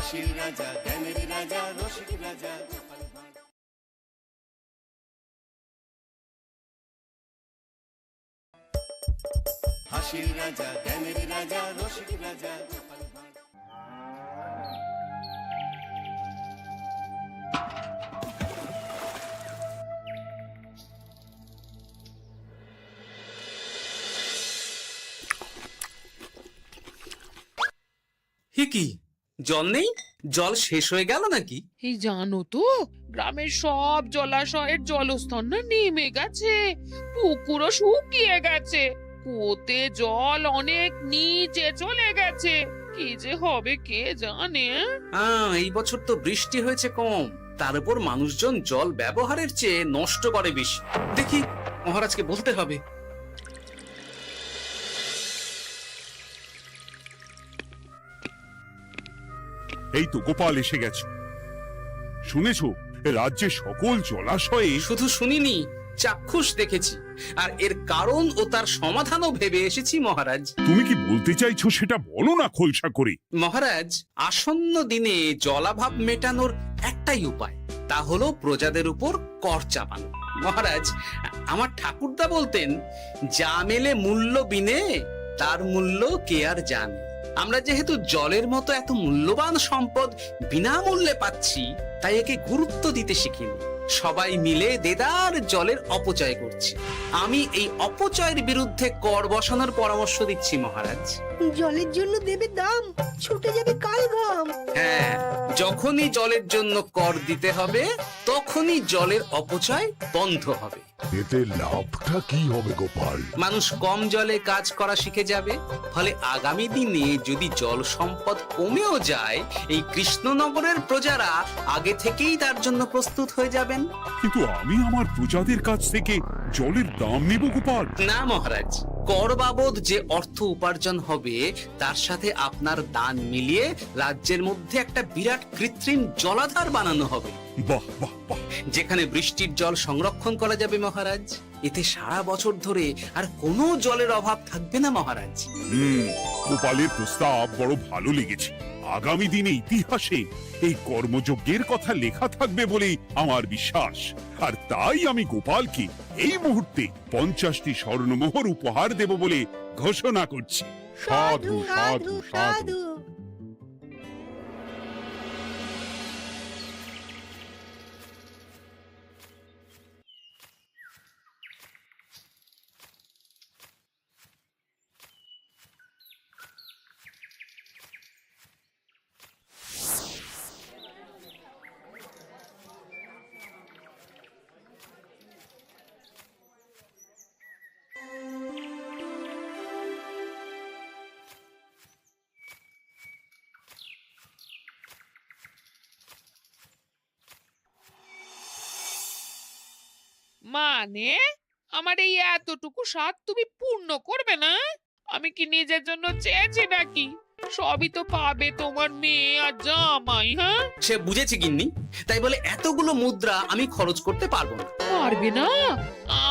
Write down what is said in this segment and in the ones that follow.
হাসির রাজা, জ্ঞানের রাজা, রসিক রাজা। হাসির রাজা, জ্ঞানের রাজা, রসিক রাজা। কি জল নেই? জল শেষ হয়ে গেল নাকি? এই জানো তো, গ্রামের সব জলাশয়ের জলস্তর না নেমে গেছে, পুকুরও শুকিয়ে গেছে, কুয়োতে জল অনেক নিচে চলে গেছে। কি যে হবে কে জানে। এই বছর তো বৃষ্টি হয়েছে কম, তার উপর মানুষজন জল ব্যবহারের চেয়ে নষ্ট করে বেশি। দেখি মহারাজকে বলতে হবে। এই তো গোপাল এসে গেছে। শুনেছ, রাজ্যে সকল জলাশয়ে। শুধু শুনিনি, চাক্ষুষ দেখেছি, আর এর কারণ ও তার সমাধানও ভেবে এসেছি মহারাজ। তুমি কি বলতে চাইছো সেটা বলো না খোলসা করে। মহারাজ, আসন্ন দিনে জলাভাব মেটানোর একটাই উপায়, তা হলো প্রজাদের উপর কর চাপানো। মহারাজ, আমার ঠাকুরদা বলতেন, যা মেলে মূল্য বিনে তার মূল্য কে আর জানে। আমরা যেহেতু জলের মতো এত মূল্যবান সম্পদ বিনামূল্যে পাচ্ছি, তাই একে গুরুত্ব দিতে শিখিনি। সবাই মিলে দেদার জলের অপচয় করছে। আমি এই অপচয়ের বিরুদ্ধে কর বসানোর পরামর্শ দিচ্ছি মহারাজ। জলের জন্য দেবে দাম, ছুটে যাবে কাল ঘাম। হ্যাঁ, যখনই জলের জন্য কর দিতে হবে, তখনই জলের অপচয় বন্ধ হবে। এতে লাভটা কি হবে গোপাল? মানুষ কম জলে কাজ করা শিখে যাবে, ফলে আগামী দিনে যদি জল সম্পদ কমেও যায়, এই কৃষ্ণনগরের প্রজারা আগে থেকেই তার জন্য প্রস্তুত হয়ে যাবেন। কিন্তু আমি আমার প্রজাদের কাছ থেকে জলের দাম নেব গোপাল? না মহারাজ, কর বাবদ যে অর্থ উপার্জন হবে, তার সাথে আপনার দান মিলিয়ে রাজ্যের মধ্যে একটা বিরাট কৃত্রিম জলাধার বানানো হবে। বাহ বাহ বাহ! যেখানে বৃষ্টির জল সংরক্ষণ করা যাবে মহারাজ। এতে সারা বছর ধরে আর কোনো জলের অভাব থাকবে না মহারাজ। গোপালের প্রস্তাব বড় ভালো লেগেছে। আগামী দিনে ইতিহাসে এই কর্মযজ্ঞের কথা লেখা থাকবে বলেই আমার বিশ্বাস। আর তাই আমি গোপালকে এই মুহূর্তে 50টি স্বর্ণমোহর উপহার দেব বলে ঘোষণা করছি। সাধু সাধু সাধু। মানে আমার এই এতটুকু স্বাদ তুমি পূর্ণ করবে না? আমি কি নিজের জন্য চেয়েছি নাকি? সবই তো পাবে তোমার মেয়ে আর জামাই। হ্যাঁ, সে বুঝেছে গিন্নি, তাই বলে এতগুলো মুদ্রা আমি খরচ করতে পারবো না। পারবে না?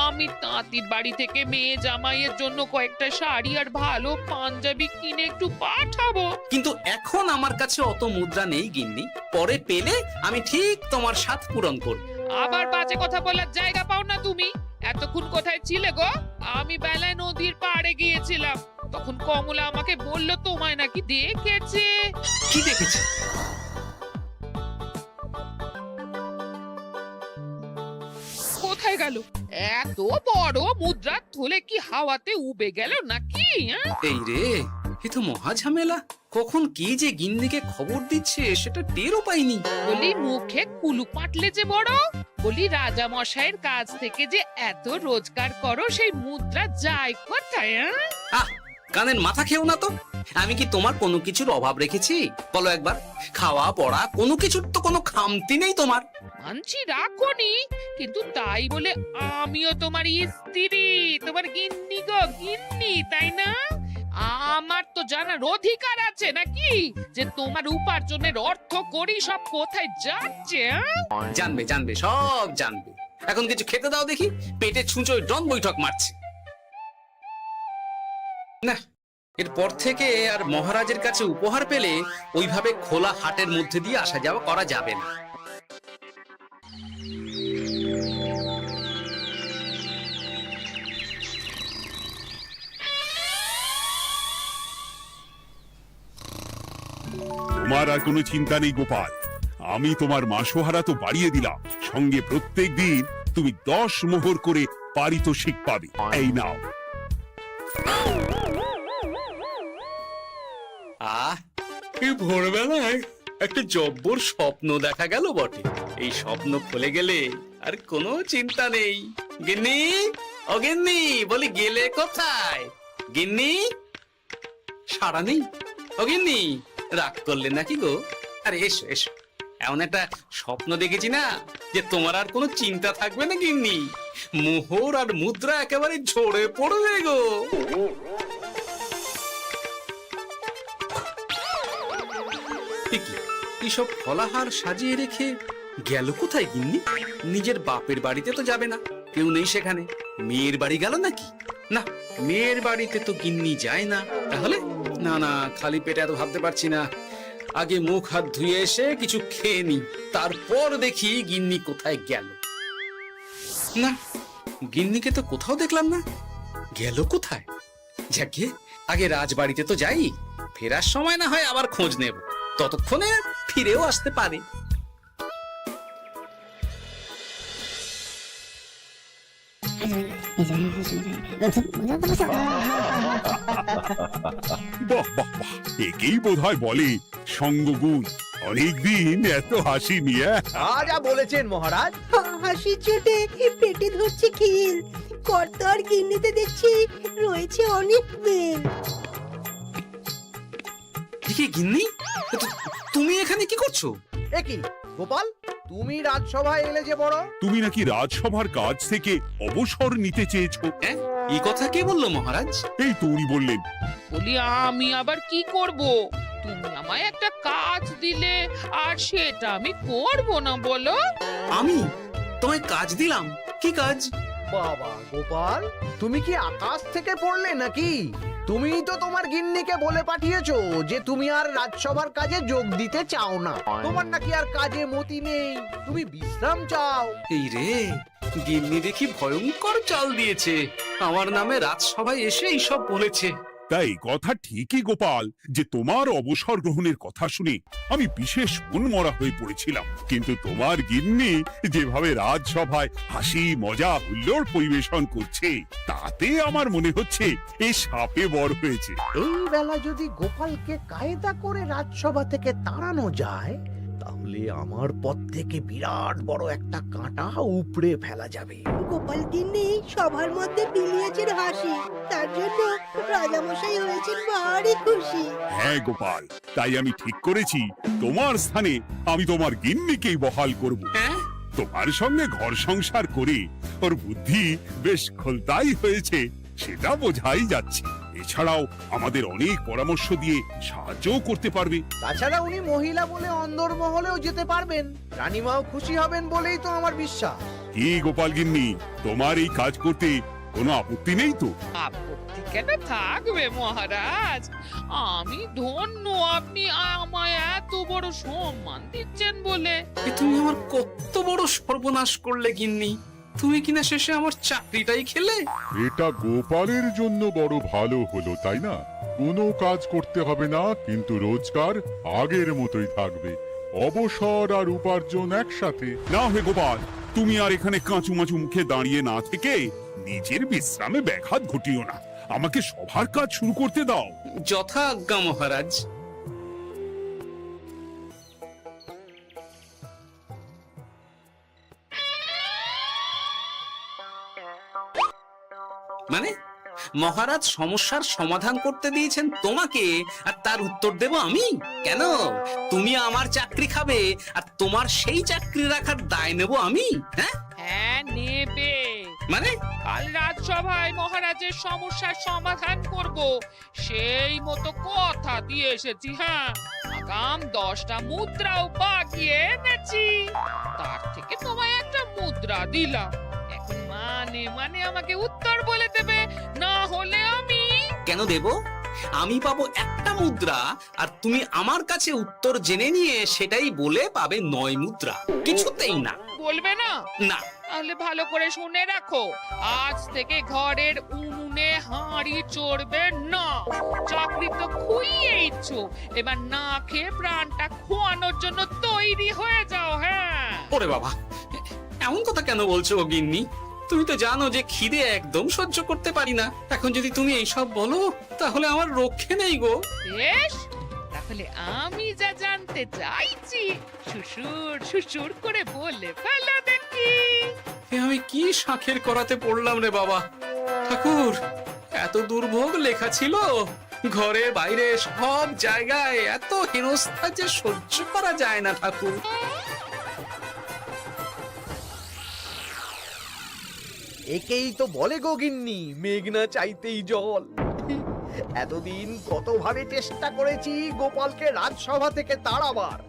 আমি তাঁতির বাড়ি থেকে মেয়ে জামাইয়ের জন্য কয়েকটা শাড়ি আর ভালো পাঞ্জাবি কিনে একটু পাঠাবো। কিন্তু এখন আমার কাছে অত মুদ্রা নেই গিন্নি, পরে পেলে আমি ঠিক তোমার স্বাদ পূরণ করব। আবার বাজে কথা বলার জায়গা পাও না তুমি। এতক্ষণ কোথায় ছিলে গো? আমি বেলায় নদীর পাড়ে গিয়েছিলাম, তখন কমলা আমাকে বলল তোমায় নাকি দেখেছে। কি দেখেছি? কোথায় গেল? এত বড় মুদ্রার থলে কি হাওয়াতে উবে গেল নাকি? এই রে, এ তো মহা ঝামেলা। কখন কি যে গিন্নিকে খবর দিচ্ছে সেটা টেরও পাইনি। বলি মুখে কুলু পাটলে যে বড়, বলি রাজা মশাইয়ের কাছ থেকে যে এত রোজগার করো, সেই মুদ্রা যায় কোথায়? আহ, কানের মাথা খেও না তো। আমি কি তোমার কোনো কিছুর অভাব রেখেছি? বলো একবার। খাওয়া পড়া কোনো কিছুর তো কোনো খামতি নেই তোমার। মানছি রাখোনি, কিন্তু তাই বলে আমিও তোমার স্ত্রী, তোমার গিন্নি গো, গিন্নি, তাই না? আমার তো জানার অধিকার আছে নাকি যে তোমার উপার্জনের অর্থ করি সব কোথায় যাচ্ছে? জানবে জানবে, সব জানবে। এখন কিছু খেতে দাও দেখি, পেটে ছুঁচোয় ডন বৈঠক মারছে। না, এরপর থেকে আর মহারাজের কাছে উপহার পেলে ওইভাবে খোলা হাটের মধ্যে দিয়ে আসা যাওয়া করা যাবে না। তোমার আর কোনো চিন্তা নেই গোপাল, আমি তোমার মাসোহারা তো বাড়িয়ে দিলাম, সঙ্গে প্রত্যেক দিন তুমি 10 মোহর করে পারিতোষিক পাবে। এই নাও। এই ভোরবেলায় একটা জব্বর স্বপ্ন দেখা গেল বটে। এই স্বপ্ন খুলে গেলে আর কোনো চিন্তা নেই। গিন্নি, ও গিন্নি, বলি গেলে কোথায়? গিন্নি, সারা নেই? ও গিন্নি, রাগ করলে নাকি গো? আরে এসো এসো, এমন একটা স্বপ্ন দেখেছি না যে তোমার আর কোনো চিন্তা থাকবে না গিন্নি। মোহর আর মুদ্রা একেবারে ঝরে পড়বে গো। এইসব ফলাহার সাজিয়ে রেখে গেল কোথায় গিন্নি? নিজের বাপের বাড়িতে তো যাবে না, কেউ নেই সেখানে। মেয়ের বাড়ি গেল নাকি? না, মেয়ের বাড়িতে তো গিন্নি যায় না। তাহলে না না, খালি পেটে এত ভাবতে পারছি না। আগে মুখ হাত ধুয়ে এসে কিছু খেয়ে নি, তারপর দেখি গিন্নি কোথায় গেল। না, গিন্নিকে তো কোথাও দেখলাম না। গেল কোথায়? যাকে আগে রাজবাড়িতে তো যাই, ফেরার সময় না হয় আবার খোঁজ নেব, ততক্ষণে ফিরেও আসতে পারে। বাহ বাহ বাহ, একেই বোধহয় বলে সঙ্গগুণ। অনেকদিন এত হাসি নিয়ে। যা বলেছেন মহারাজ। হাসির চোটে পেটে ধরছে খিল। কর্তা আর গিন্নিতে দেখছি রয়েছে অনেক বেল। ঠিক গিন্নি, তুমি এখানে কি করছো? একই গোপাল, তুমি রাজসভায় এলে যে বড়। তুমি নাকি রাজসভার কাজ থেকে অবসর নিতে চেয়েছো? হ্যাঁ, এই কথা কে বললো মহারাজ? এই তো উনি বললেন। বলি আমি আবার কি করব? তুমি আমায় একটা কাজ দিলে আর সেটা আমি করব না বলো? আমি তোমায় কাজ দিলাম? কি কাজ? বাবা গোপাল, তুমি কি আকাশ থেকে পড়লে নাকি? তুমি তো তোমার গিন্নিকে বলে পাঠিয়েছো যে তুমি আর রাজসভার কাজে যোগ দিতে চাও না। তোমার নাকি আর কাজে মতি নেই, তুমি বিশ্রাম চাও। এই রে, গিন্নি দেখি ভয়ঙ্কর চাল দিয়েছে। আমার নামে রাজসভায় এসে এইসব বলেছে। তাই কথা ঠিকই গোপাল, যে তোমার অবসর গ্রহণের কথা শুনে আমি বিশেষ মনমরা হয়ে পড়েছিলাম। কিন্তু তোমার গিন্নি যেভাবে রাজসভায় হাসি মজা হুল্লোড় পরিবেশন করছে, তাতে আমার মনে হচ্ছে এ সাপে বর হয়েছে। এই বেলা যদি গোপালকে কায়দা করে রাজসভা থেকে তাড়ানো যায়, তাহলে আমার পথ থেকে বিরাট বড় একটা কাঁটা উপড়ে ফেলা যাবে। গোপাল গিন্নি সবার মধ্যে বিলিয়েছেন হাসি, তার জন্য রাজামশাই হয়েছেন ভারী খুশি। হ্যাঁ গোপাল, তাই আমি ঠিক করেছি তোমার স্থানে আমি তোমার গিন্নিকেই বহাল করব। হ্যাঁ, তোমার সঙ্গে ঘর সংসার করে ওর বুদ্ধি বেশ খোলতাই হয়েছে, সেটা বোঝাই যাচ্ছে। এছাড়াও আমাদের অনেক পরামর্শ দিয়ে সাহায্যও করতে পারবে। তাছাড়া উনি মহিলা বলে অন্দরমহলেও যেতে পারবেন, রানীমাও খুশি হবেন বলেই তো আমার বিশ্বাস। কি গোপাল গিন্নি, তোমার এই কাজ করতে কোনো আপত্তি নেই তো? আপত্তি কেন থাকবে মহারাজ? আমি ধন্য আপনি আমায় এত বড় সম্মান দিচ্ছেন বলে। এ তুমি আমার কত বড় সর্বনাশ করলে গিন্নি। তুমি কিনা শেষে আমার চাকরিটাই খেলে। এটা গোপালের জন্য বড় ভালো হলো, তাই না? কোনো কাজ করতে হবে না, কিন্তু রোজগার আগের মতোই থাকবে। অবসর আর উপার্জন একসাথে। না হে গোপাল, তুমি আর এখানে কাঁচু মাচু মুখে দাঁড়িয়ে না থেকে নিজের বিশ্রামে ব্যাঘাত ঘটিও না। আমাকে সবার কাজ শুরু করতে দাও। যথা আজ্ঞা মহারাজ। মানে মহারাজ সমস্যার সমাধান করতে দিয়েছেন তোমাকে, আর তার উত্তর দেব আমি? কেন? তুমি আমার চাকরি খাবে আর তোমার সেই চাকরি রাখার দায় নেব আমি? হ্যাঁ হ্যাঁ, নেবে। মানে কাল রাজসভায় মহারাজের সমস্যার সমাধান করব, সেই মতো কথা দিয়ে এসেছি। হ্যাঁ, আগাম 10টা মুদ্রাও বাগিয়ে এনেছি। তার থেকে তোমায় একটা মুদ্রা দিলাম। এখন মানে আমাকে উত্তর বলে দেবে, না হলে আমি। কেন দেব? আমি পাবো একটা মুদ্রা আর তুমি আমার কাছে উত্তর জেনে নিয়ে সেটাই বলে পাবে 9 মুদ্রা। কিছুতেই না। বলবে না? না। তাহলে ভালো করে শুনে রাখো, আজ থেকে ঘরের উনুনে হাঁড়ি চড়বে না। চাকরি তো খুইয়েইছো, এবার না খেয়ে প্রাণটা খোয়ানোর জন্য তৈরি হয়ে যাও। হ্যাঁ। ওরে বাবা, এমন কথা কেন বলছো গো গিন্নি? তুমি তো জানো যে খিদে একদম সহ্য করতে পারি না। এখন যদি তুমি এইসব বলো তাহলে আমার রক্ষে নেই গো। বেশ, তাহলে আমি যা জানতে চাইছি শ্বশুর শ্বশুর করে বলে ফেলো দেখি। এ আমি কি শাঁখের করাতে পড়লাম রে বাবা। ঠাকুর, এত দুর্ভোগ লেখা ছিল, ঘরে বাইরে সব জায়গায় এত হেনস্থা যে সহ্য করা যায় না ঠাকুর। একেই তো বলে গো গিন্নি, মেঘ না চাইতেই জল। এতদিন কতভাবে চেষ্টা করেছি গোপালকে রাজসভা থেকে তাড়াবার,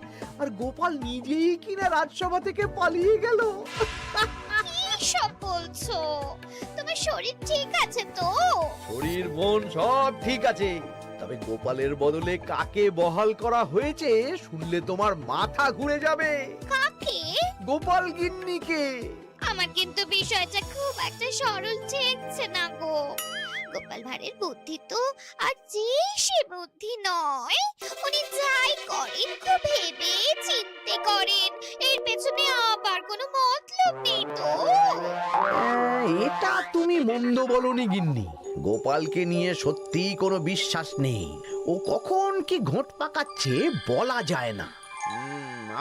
আর গোপাল নিজেই কিনা রাজসভা থেকে পালিয়ে গেল। কি সব বলছো? তোমার শরীর ঠিক আছে তো? শরীর মন সব ঠিক আছে, তবে গোপালের বদলে কাকে বহাল করা হয়েছে শুনলে তোমার মাথা ঘুরে যাবে। কাকে? গোপাল গিন্নিকে। আমার কিন্তু বিষয়টা খুব একটা সরল ঠেকছে না গো। গোপাল ভাঁড়ের বুদ্ধি তো আর যে সে বুদ্ধি নয়। উনি যাই করেন খুব ভেবে চিন্তে করেন, এর পেছনে আবার কোনো মতলব নেই তো। এটা তুমি মন্দ বলনি গিন্নি। গোপালকে নিয়ে সত্যি কোনো বিশ্বাস নেই। ও কখন কি ঘোট পাকাচ্ছে বলা যায় না।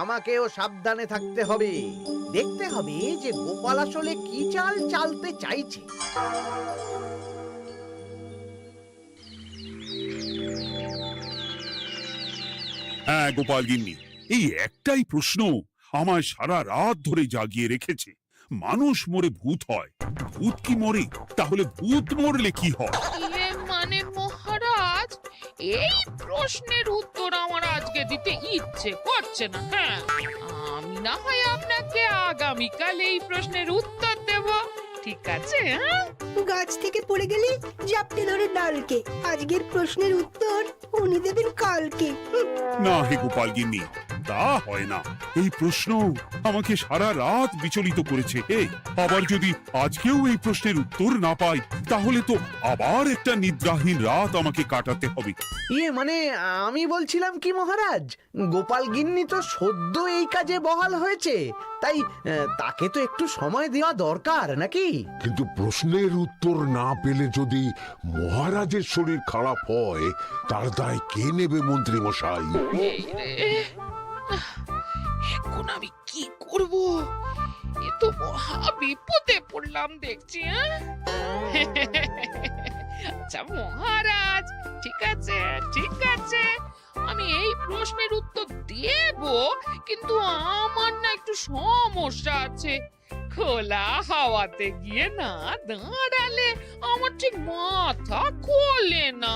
আমাকেও সাবধানে থাকতে হবে। দেখতে হবে যে গোপাল আসলে কি চাল চালতে চাইছে। হ্যাঁ গোপাল গিন্নি, এই একটাই প্রশ্ন আমায় সারা রাত ধরে জাগিয়ে রেখেছে। মানুষ মরে ভূত হয়, ভূত কি মরে? তাহলে ভূত মরলে কি হয়? মানে মহারাজ, এই প্রশ্নের উত্তর আমার আজকে দিতে ইচ্ছে করছে না। হ্যাঁ, আমি না হয় আপনাকে আগামীকাল এই প্রশ্নের উত্তর দেব, ঠিক আছে? হ্যাঁ, গাছ থেকে পড়ে গেলে জাপটে ধরে ডালকে। আজকের প্রশ্নের উত্তর উনি দেবেন কালকে। না হে গোপাল গিন্নি, তা হয় না। এই প্রশ্ন আমাকে সারা রাত বিচলিত করেছে। আবার যদি আজকেও এই প্রশ্নের উত্তর না পাই তাহলে তো আবার একটা নিদ্রাহীন রাত আমাকে কাটাতে হবে। মানে আমি বলছিলাম কি মহারাজ, গোপাল গিন্নি তো সদ্য এই কাজে বহাল হয়েছে, তাই তাকে তো একটু সময় দেওয়া দরকার নাকি? কিন্তু প্রশ্নের উত্তর না পেলে যদি মহারাজের শরীর খারাপ হয় তার দায় কে নেবে মন্ত্রী মশাই? এই রে, এখন আমি কি করব? এ তো মহা বিপদে পড়লাম দেখছি। আচ্ছা মহারাজ, ঠিক আছে ঠিক আছে, আমি এই প্রশ্নের উত্তর দেব, কিন্তু আমার না একটু সমস্যা আছে। খোলা হাওয়াতে গিয়ে না দাঁড়ালে আমার ঠিক মাথা খোলে না,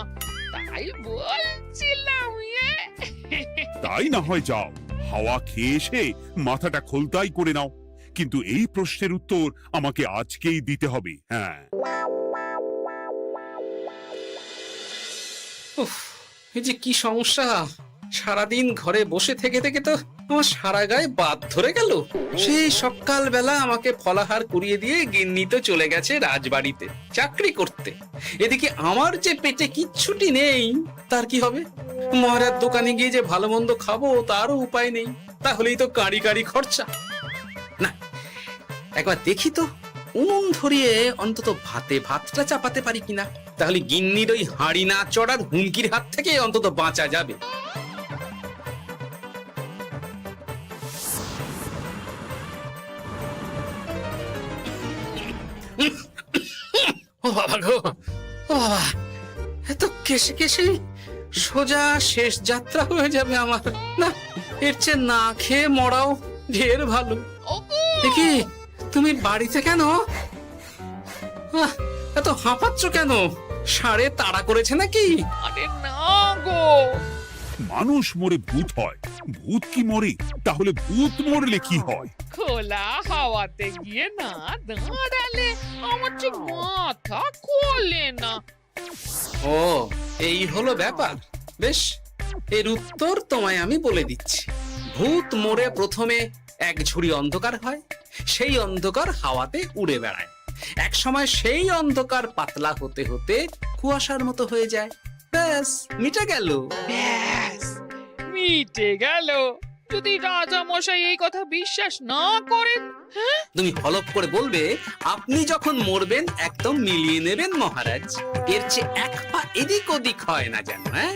তাই বলছিলাম। তাই না হয় যাও, হাওয়া খেয়ে এসে মাথাটা খোলতাই করে নাও, কিন্তু এই প্রশ্নের উত্তর আমাকে আজকেই দিতে হবে। হ্যাঁ, উফ, এই যে কি সমস্যা! সারাদিন ঘরে বসে থেকে থেকে তো আমার সারা গায়ে বাদ ধরে গেল। সেই সকাল বেলা আমাকে ফলাহার করিয়ে দিয়ে গিন্নি তো চলে গেছে রাজবাড়িতে চাকরি করতে। এদিকে আমার যে পেটে কিচ্ছুটি নেই, তার কি হবে? মহারাজ দোকানে গিয়ে যে ভালো মন্দ খাবো তারও উপায় নেই। তাহলেই তো কাঁড়ি কাঁড়ি খরচা। না, একবার দেখি তো উনুন ধরিয়ে অন্তত ভাতটা চাপাতে পারি কিনা। তাহলে গিন্নির ওই হাঁড়ি না চড়ার হুমকির হাত থেকে অন্তত বাঁচা যাবে। ও বাবা গো, ও বাবা, এত কেসে কেসে সোজা শেষ যাত্রা হয়ে যাবে আমার। না, এর চেয়ে না খেয়ে মরাও ঢের ভালো। দেখি তুমি বাড়িতে কেন? এত হাঁপাচ্ছ কেন? ষাঁড়ে তাড়া করেছে নাকি? আরে না গো, মানুষ মরে ভূত হয়, ভূত কি মরে? তাহলে ভূত মরলে কি হয়? খোলা হাওয়াতে গিয়ে না দাঁড়ালে আমার ঠিক মাথা খোলে না, ও, এই হলো ব্যাপার। বেশ, এর উত্তর তোমায় আমি বলে দিচ্ছি। ভূত মরে প্রথমে এক ঝুড়ি অন্ধকার হয়, সেই অন্ধকার হাওয়াতে উড়ে বেড়ায়। এক সময় সেই অন্ধকার পাতলা হতে হতে কুয়াশার মতো হয়ে যায়। ব্যাস, মিটে গেল। ব্যাস, মিটে গেল। যদি রাজা মশাই এই কথা বিশ্বাস না করেন, তুমি হলপ করে বলবে আপনি যখন মরবেন একদম মিলিয়ে নেবেন মহারাজ। এর চেয়ে এক পা এদিক ওদিক হয় না যেন। হ্যাঁ,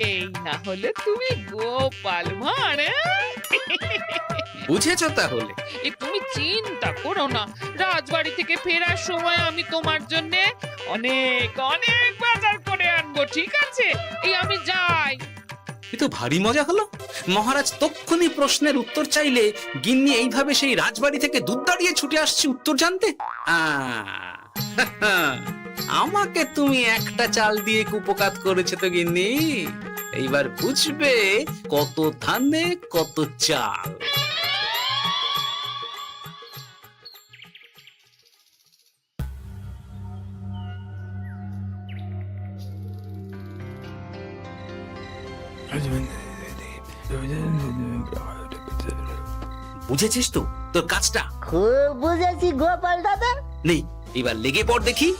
এই না হলে তুমি গোপাল ভাঁড়, বুঝেছ তাহলে? তুমি চিন্তা করো না, রাজবাড়ি থেকে ফেরার সময় আমি তোমার জন্য অনেক অনেক বাজার করে আনবো, ঠিক আছে? এই আমি যাই। এ তো ভারী মজা হলো। মহারাজ তক্ষুনি প্রশ্নের উত্তর চাইলে গিন্নি এইভাবে সেই রাজবাড়ি থেকে দুধ দাঁড়িয়ে ছুটে আসছে উত্তর জানতে। আমাকে তুমি একটা চাল দিয়ে কুপকাত করেছে তো গিন্নি। এইবার বুঝবে কত ধানে কত চাল। বুঝেছিস তো তোর কাজটা? খুব বুঝেছি গোপাল দাদা। নেই, এবার লেগে পড় দেখি।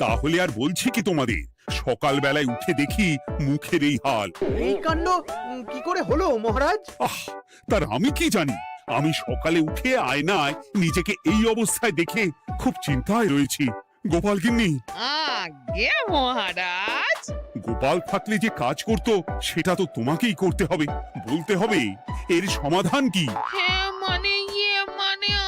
তাহলে আর বলছি কি তোমাদের, সকাল বেলায় উঠে দেখি মুখের এই হাল। এই কাণ্ড কি করে হলো মহারাজ? আহ, তার আমি কি জানি। আমি সকালে উঠে আয়নায় নিজেকে এই অবস্থায় দেখে খুব চিন্তায় রয়েছি। গোপাল গিন্নি, আগে মহারাজ, গোপাল থাকলে যে কাজ করত সেটা তো তোমাকেই করতে হবে। বলতে হবে এর সমাধান কি। হ্যাঁ মানে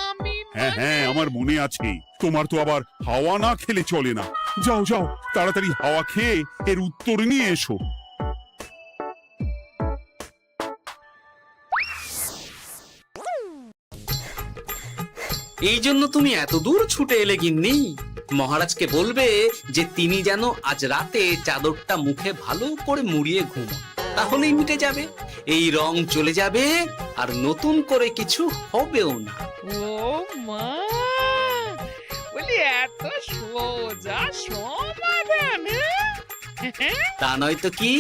আমি হ্যাঁ হ্যাঁ, আমার মনে আছে। তোমার তো আবার হাওয়া না খেলে চলে না। যাও যাও, তাড়াতাড়ি হাওয়া খেয়ে এর উত্তর নিয়ে এসো। এই জন্য তুমি এত দূর ছুটে এলে গিন্নি? মহারাজকে বলবে যে তিনি যেন আজ রাতে চাদরটা মুখে ভালো করে মুড়িয়ে ঘুমোন, তাহলেই মিটে যাবে। এই রং চলে যাবে আর নতুন করে কিছু হবেও না। ও মা, বলি এত সোজা সমাধান? তা নয় তো কি?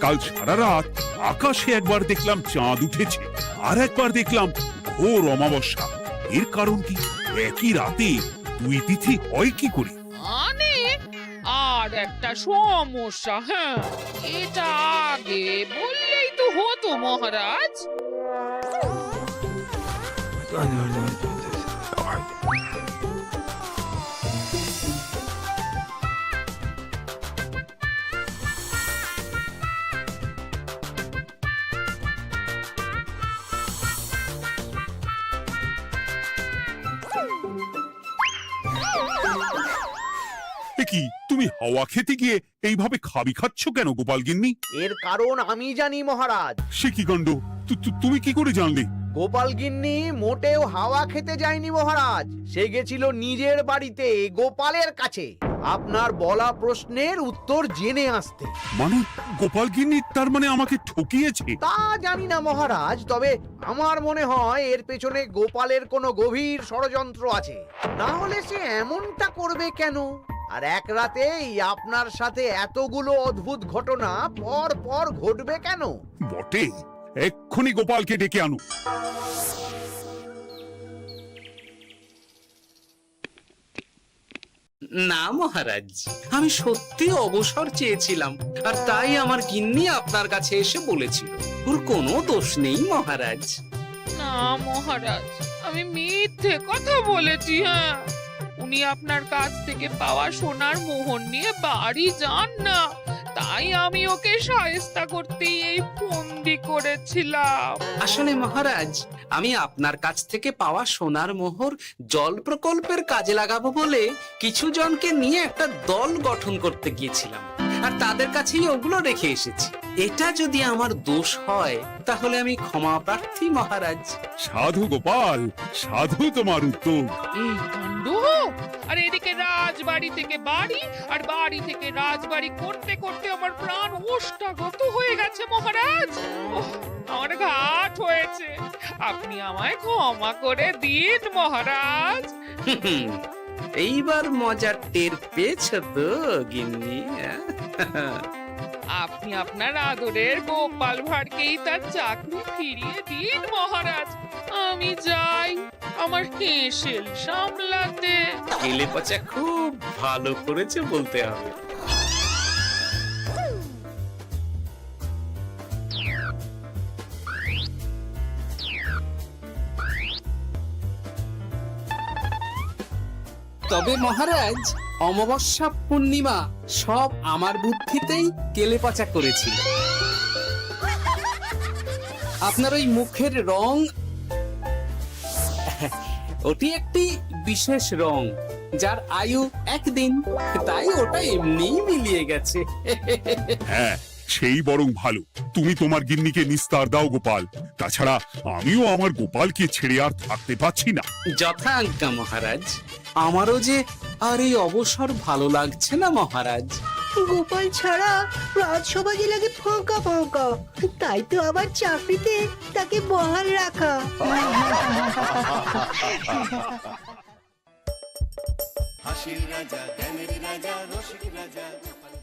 কাল সারা রাত আকাশে একবার দেখলাম চাঁদ উঠেছে, আর একবার দেখলাম ঘোর অমাবস্যা। এর কারণ কি? একই রাতে দুই তিথি হয় কি করে? মানে আর একটা সমস্যা। হ্যাঁ, এটা আগে বললেই তো হতো মহারাজ। এ কি, তুমি হাওয়া খেতে গিয়ে এইভাবে খাবি খাচ্ছ কেন গোপাল গিন্নি? এর কারণ আমি জানি মহারাজ। সে কি কাণ্ড! তুমি কি করে জানলে? গোপাল গিন্নি মোটেও হাওয়া খেতে যায়নি মহারাজ, সে গেছিল নিজের বাড়িতে গোপালের কাছে আপনার বলা প্রশ্নের উত্তর জেনে আসতে। মানে গোপাল গিন্নি তার মানে আমাকে ঠকিয়েছে? তা জানি না মহারাজ, তবে আমার মনে হয় এর পেছনে গোপালের কোনো গভীর ষড়যন্ত্র আছে। না হলে সে এমনটা করবে কেন? আর এক রাতেই আপনার সাথে এতগুলো অদ্ভুত ঘটনা পর পর ঘটবে কেন? বটে, এক্ষুনি গোপালকে ডেকে আনো। না মহারাজ, আমি সত্যি অবসর চেয়েছিলাম, আর তাই আমার গিন্নি আপনার কাছে এসে বলেছিল। ওর কোনো দোষ নেই মহারাজ। না মহারাজ, আমি মিথ্যে কথা বলেছি। হ্যাঁ, উনি আপনার কাছ থেকে পাওয়া সোনার মোহর নিয়ে বাড়ি যান না, তাই আমি ওকে শায়েস্তা করতেই এই ফন্দি করেছিলাম। আসলে মহারাজ, আমি আপনার কাছ থেকে পাওয়া সোনার মোহর জল প্রকল্পের কাজে লাগাবো বলে কিছু জনকে নিয়ে একটা দল গঠন করতে গিয়েছিলাম। আর তাদের কাছেই ওগুলো রেখে এসেছি। এটা যদি আমার দোষ হয় তাহলে আমি ক্ষমা প্রার্থী মহারাজ। সাধু গোপাল, সাধু তোমার উদ্যোগ। এই কাণ্ড! আর এদিকে রাজবাড়ি থেকে বাড়ি আর বাড়ি থেকে রাজবাড়ি করতে করতে আমার প্রাণ ওষ্ঠাগত হয়ে গেছে মহারাজ। ওহ, আমার ঘাট হয়েছে, আপনি আমায় ক্ষমা করে দিন মহারাজ। হুম, এইবার মজার টের পেয়েছ তো গিন্নি? আপনি আপনার আদরের গোপাল ভাঁড়কেই তার চাকরি ফিরিয়ে দিন মহারাজ। আমি যাই আমার কেশেল সামলাতে। কেলে পচা খুব ভালো করেছে বলতে হবে। তবে মহারাজ, অমাবস্যা পূর্ণিমা সব আমার বুদ্ধিতেই কেলেপচা করেছিল। আপনার ওই মুখের রং, ওটি একটি বিশেষ রং যার আয়ু একদিন, তাই ওটা এমনিই মিলিয়ে গেছে। হ্যাঁ, সেই বরং ভালো। তুমি তোমার গিন্নিকে নিস্তার দাও গোপাল। তাছাড়া আমিও আমার গোপালকে ছেড়ে আর থাকতে পারছি না। যথা আজ্ঞা মহারাজ। আমারও যে আর এই অবসর ভালো লাগছে না মহারাজ। গোপাল ছাড়া রাজসভা যে লাগে ফাঁকা ফাঁকা, তাই তো আবার চাকরিতে তাকে বহাল রাখা। হাসির রাজা জ্ঞানের রাজা রসিক রাজা গোপাল